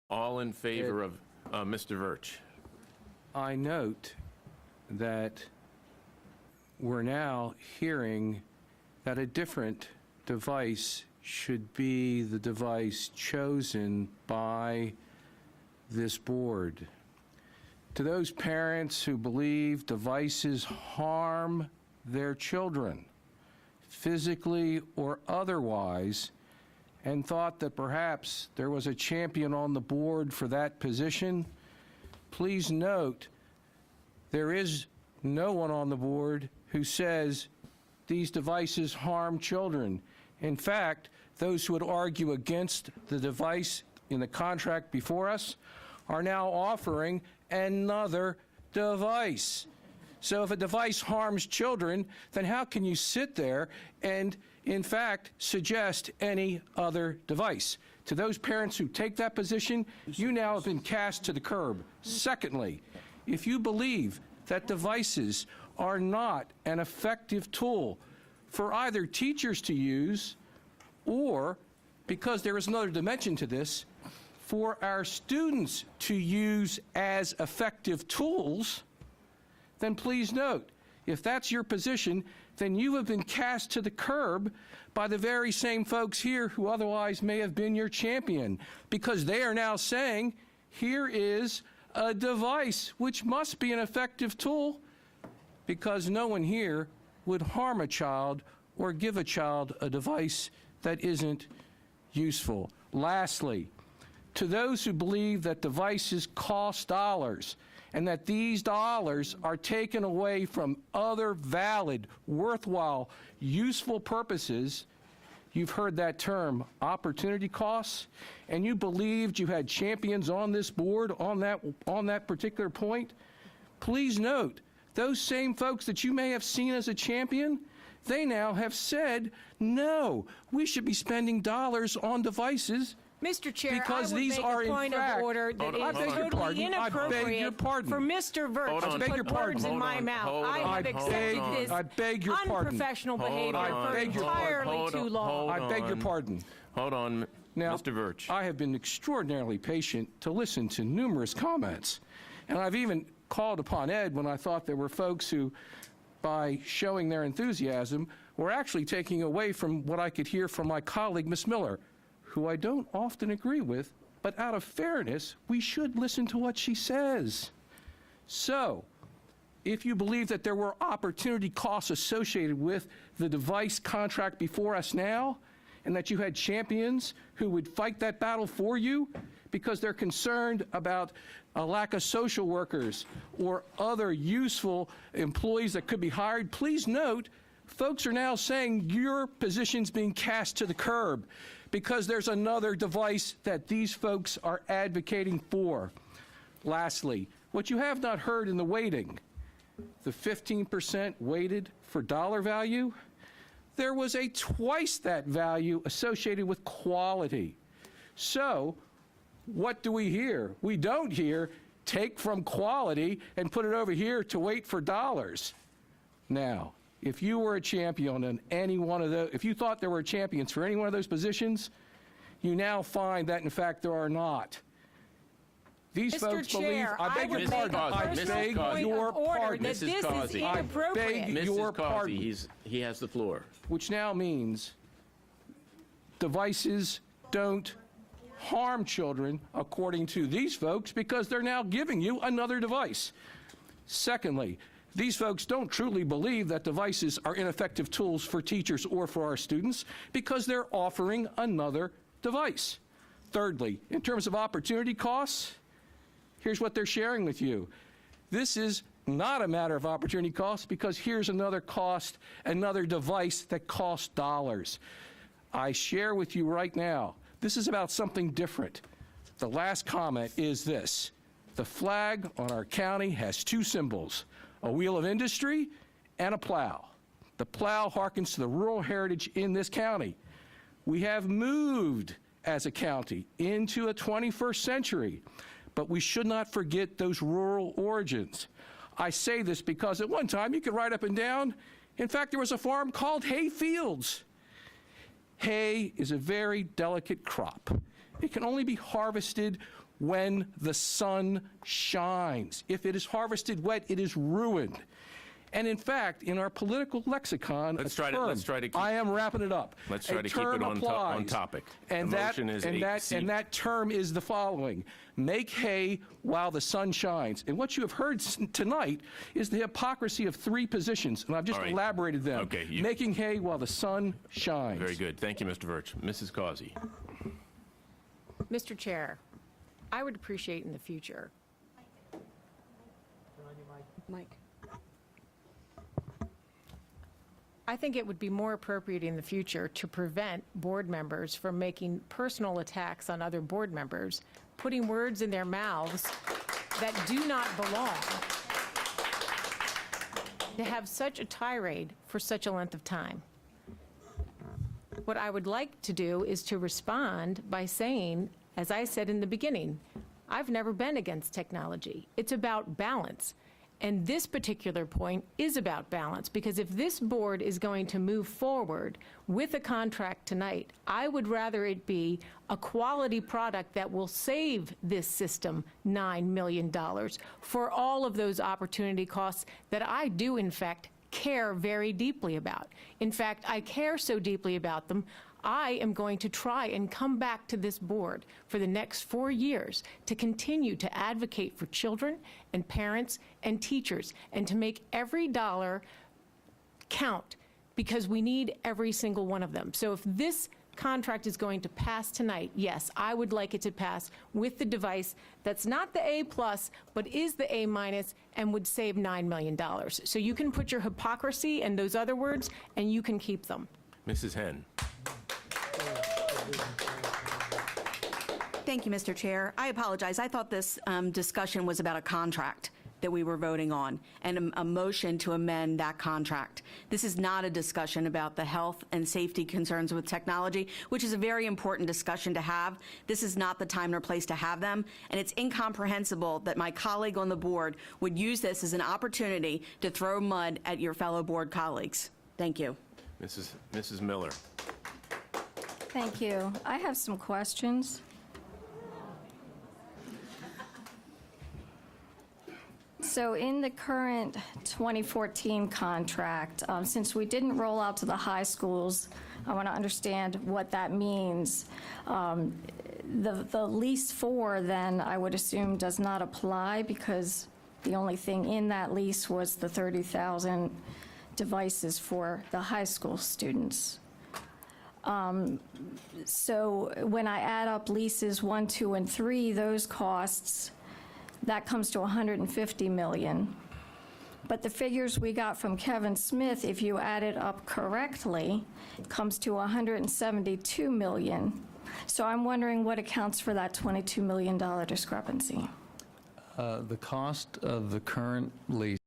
All in favor of Mr. Virch? I note that we're now hearing that a different device should be the device chosen by this board. To those parents who believe devices harm their children, physically or otherwise, and thought that perhaps there was a champion on the board for that position, please note there is no one on the board who says these devices harm children. In fact, those who would argue against the device in the contract before us are now offering another device. So if a device harms children, then how can you sit there and, in fact, suggest any other device? To those parents who take that position, you now have been cast to the curb. Secondly, if you believe that devices are not an effective tool for either teachers to use or, because there is another dimension to this, for our students to use as effective tools, then please note, if that's your position, then you have been cast to the curb by the very same folks here who otherwise may have been your champion, because they are now saying, here is a device which must be an effective tool, because no one here would harm a child or give a child a device that isn't useful. Lastly, to those who believe that devices cost dollars and that these dollars are taken away from other valid, worthwhile, useful purposes, you've heard that term, opportunity costs, and you believed you had champions on this board on that particular point, please note, those same folks that you may have seen as a champion, they now have said, no, we should be spending dollars on devices Mr. Chair, because I would these make are a point of order that is totally inappropriate for Mr. Virch to put words in my mouth. I have accepted this unprofessional behavior for entirely too long. I beg your pardon. Hold on, Now, Mr. Virch. I have been extraordinarily patient to listen to numerous comments, and I've even called upon Ed when I thought there were folks who, by showing their enthusiasm, were actually taking away from what I could hear from my colleague, Ms. Miller, who I don't often agree with, but out of fairness, we should listen to what she says. So, if you believe that there were opportunity costs associated with the device contract before us now, and that you had champions who would fight that battle for you because they're concerned about a lack of social workers or other useful employees that could be hired, please note, folks are now saying your position's being cast to the curb because there's another device that these folks are advocating for. Lastly, what you have not heard in the weighting, the 15% weighted for dollar value, there was a twice that value associated with quality. So, what do we hear? We don't hear take from quality and put it over here to wait for dollars. Now, if you were a champion on any one of those, if you thought there were champions for any one of those positions, you now find that in fact there are not. These folks believe, I beg your pardon, I beg your pardon. That this is inappropriate. I beg your pardon. He has the floor. Which now means devices don't harm children, according to these folks, because they're now giving you another device. Secondly, these folks don't truly believe that devices are ineffective tools for teachers or for our students because they're offering another device. Thirdly, in terms of opportunity costs, here's what they're sharing with you. This is not a matter of opportunity costs because here's another cost, another device that costs dollars. I share with you right now, this is about something different. The last comment is this. The flag on our county has two symbols, a wheel of industry and a plow. The plow harkens to the rural heritage in this county. We have moved as a county into a 21st century, but we should not forget those rural origins. I say this because at one time you could ride up and down. In fact, there was a farm called Hay Fields. Hay is a very delicate crop. It can only be harvested when the sun shines. If it is harvested wet, it is ruined. And in fact, in our political lexicon, Let's try to keep- I am wrapping it up. Let's try to keep it on topic. And The motion is that term is the following: make hay while the sun shines. And what you have heard tonight is the hypocrisy of three positions, and I've just All right. elaborated them. Okay, making hay while the sun shines. Very good. Thank you, Mr. Verch. Mrs. Causey. Mr. Chair, I would appreciate in the future. Mike. I think it would be more appropriate in the future to prevent board members from making personal attacks on other board members, putting words in their mouths that do not belong, to have such a tirade for such a length of time. What I would like to do is to respond by saying, as I said in the beginning, I've never been against technology. It's about balance. And this particular point is about balance, because if this board is going to move forward with a contract tonight, I would rather it be a quality product that will save this system $9 million for all of those opportunity costs that I do, in fact, care very deeply about. In fact, I care so deeply about them, I am going to try and come back to this board for the next 4 years to continue to advocate for children and parents and teachers, and to make every dollar count, because we need every single one of them. So if this contract is going to pass tonight, yes, I would like it to pass with the device that's not the A+, but is the A-, and would save $9 million. So you can put your hypocrisy and those other words, and you can keep them. Mrs. Henn. Thank you, Mr. Chair. I apologize. I thought this discussion was about a contract that we were voting on, and a motion to amend that contract. This is not a discussion about the health and safety concerns with technology, which is a very important discussion to have. This is not the time nor place to have them, and it's incomprehensible that my colleague on the board would use this as an opportunity to throw mud at your fellow board colleagues. Thank you. Mrs. Miller. Thank you. I have some questions. So in the current 2014 contract, since we didn't roll out to the high schools, I want to understand what that means. The lease 4, then, I would assume does not apply, because the only thing in that lease was the 30,000 devices for the high school students. So when I add up leases 1, 2, and 3, those costs, that comes to $150 million. But the figures we got from Kevin Smith, if you add it up correctly, comes to $172 million. So I'm wondering what accounts for that $22 million discrepancy. The cost of the current lease